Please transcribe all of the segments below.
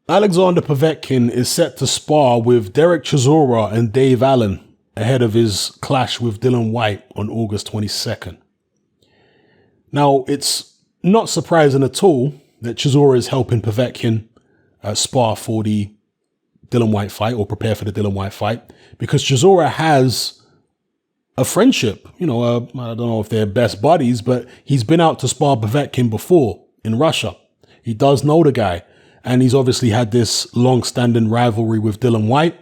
Alexander Povetkin is set to spar with Dereck Chisora and Dave Allen ahead of his clash with Dillian Whyte on August 22nd. Now, it's not surprising at all that Chisora is helping Povetkin spar for the Dillian Whyte fight, or prepare for the Dillian Whyte fight, because Chisora has a friendship. I don't know if they're best buddies, but he's been out to spar Povetkin before in Russia. He does know the guy. And he's obviously had this long-standing rivalry with Dillian Whyte.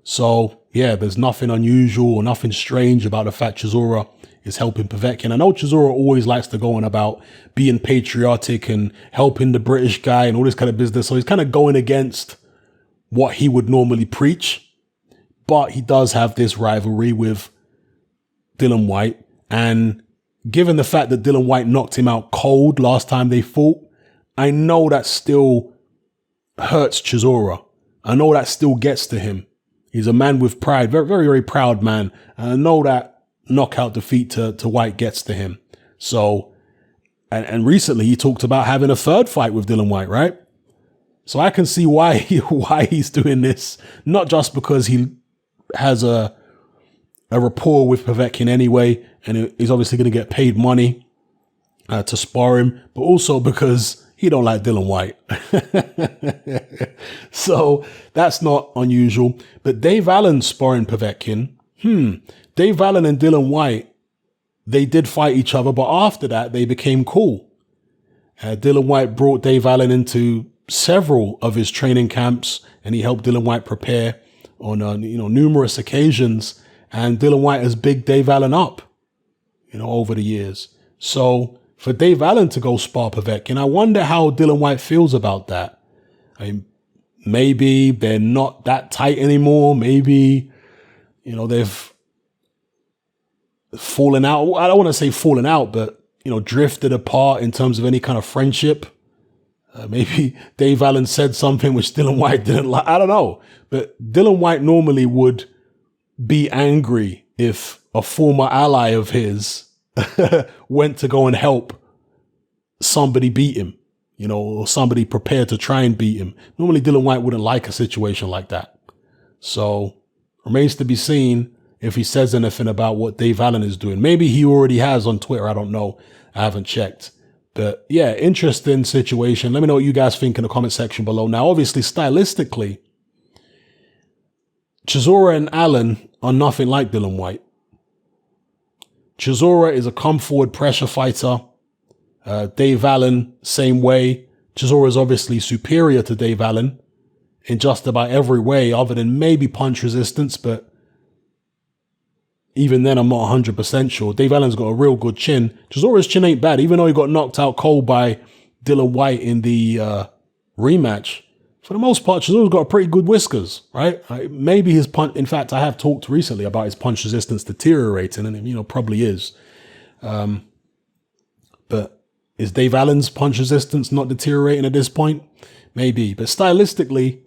So, yeah, there's nothing unusual or nothing strange about the fact Chisora is helping Povetkin. I know Chisora always likes to go on about being patriotic and helping the British guy and all this kind of business. So he's kind of going against what he would normally preach. But he does have this rivalry with Dillian Whyte. And given the fact that Dillian Whyte knocked him out cold last time they fought, I know that still hurts Chisora. I know that still gets to him. He's a man with pride, very, very, very proud man. And I know that knockout defeat to Whyte gets to him. So, and recently he talked about having a third fight with Dillian Whyte, right? So I can see why he's doing this. Not just because he has a rapport with Povetkin anyway, and he's obviously going to get paid money to spar him, but also because he don't like Dillian Whyte. So that's not unusual. But Dave Allen sparring Povetkin. Dave Allen and Dillian Whyte, they did fight each other, but after that, they became cool. Dillian Whyte brought Dave Allen into several of his training camps, and he helped Dillian Whyte prepare on numerous occasions. And Dillian Whyte has bigged Dave Allen up, over the years. So for Dave Allen to go spar Povetkin, I wonder how Dillian Whyte feels about that. I mean, maybe they're not that tight anymore. Maybe, they've fallen out. I don't want to say fallen out, but, drifted apart in terms of any kind of friendship. Maybe Dave Allen said something which Dillian Whyte didn't like. I don't know. But Dillian Whyte normally would be angry if a former ally of his went to go and help somebody beat him, or somebody prepared to try and beat him. Normally, Dillian Whyte wouldn't like a situation like that. So remains to be seen if he says anything about what Dave Allen is doing. Maybe he already has on Twitter. I don't know. I haven't checked. But yeah, interesting situation. Let me know what you guys think in the comment section below. Now, obviously, stylistically, Chisora and Allen are nothing like Dillian Whyte. Chisora is a come-forward pressure fighter. Dave Allen, same way. Chisora is obviously superior to Dave Allen in just about every way, other than maybe punch resistance, but even then, I'm not 100% sure. Dave Allen's got a real good chin. Chisora's chin ain't bad, even though he got knocked out cold by Dillian Whyte in the rematch. For the most part, Chisora's got pretty good whiskers, right? Maybe his punch, in fact, I have talked recently about his punch resistance deteriorating, and probably is. But is Dave Allen's punch resistance not deteriorating at this point? Maybe. But stylistically,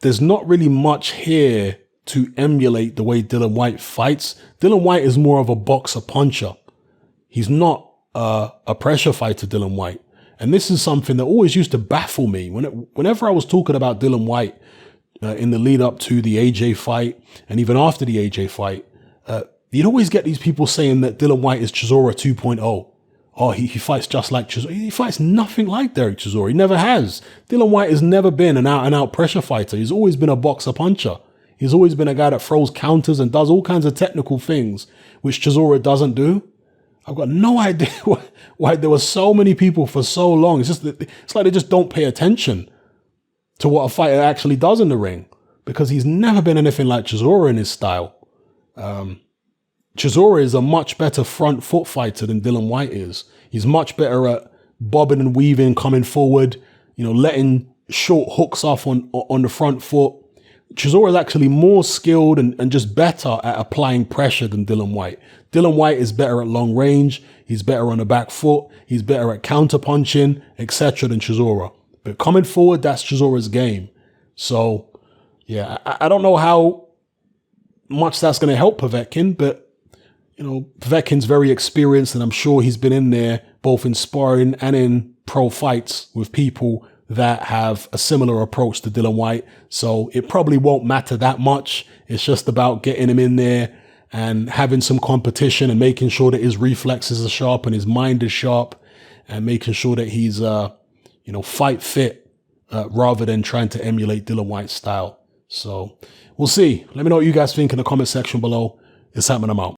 there's not really much here to emulate the way Dillian Whyte fights. Dillian Whyte is more of a boxer puncher. He's not a pressure fighter, Dillian Whyte. And this is something that always used to baffle me. Whenever I was talking about Dillian Whyte in the lead up to the AJ fight, and even after the AJ fight, you'd always get these people saying that Dillian Whyte is Chisora 2.0. Oh, he fights just like Chisora. He fights nothing like Dereck Chisora. He never has. Dillian Whyte has never been an out-and-out pressure fighter. He's always been a boxer puncher. He's always been a guy that throws counters and does all kinds of technical things, which Chisora doesn't do. I've got no idea why there were so many people for so long. It's like they just don't pay attention to what a fighter actually does in the ring, because he's never been anything like Chisora in his style. Chisora is a much better front foot fighter than Dillian Whyte is. He's much better at bobbing and weaving, coming forward, letting short hooks off on the front foot. Chisora is actually more skilled and just better at applying pressure than Dillian Whyte. Dillian Whyte is better at long range. He's better on the back foot. He's better at counter punching, etc. than Chisora. But coming forward, that's Chisora's game. So, yeah, I don't know how much that's going to help Povetkin, but, Povetkin's very experienced, and I'm sure he's been in there both in sparring and in pro fights with people that have a similar approach to Dillian Whyte. So it probably won't matter that much. It's just about getting him in there and having some competition and making sure that his reflexes are sharp and his mind is sharp, and making sure that he's, fight fit rather than trying to emulate Dillian Whyte's style. So we'll see. Let me know what you guys think in the comment section below. It's happening. I'm out.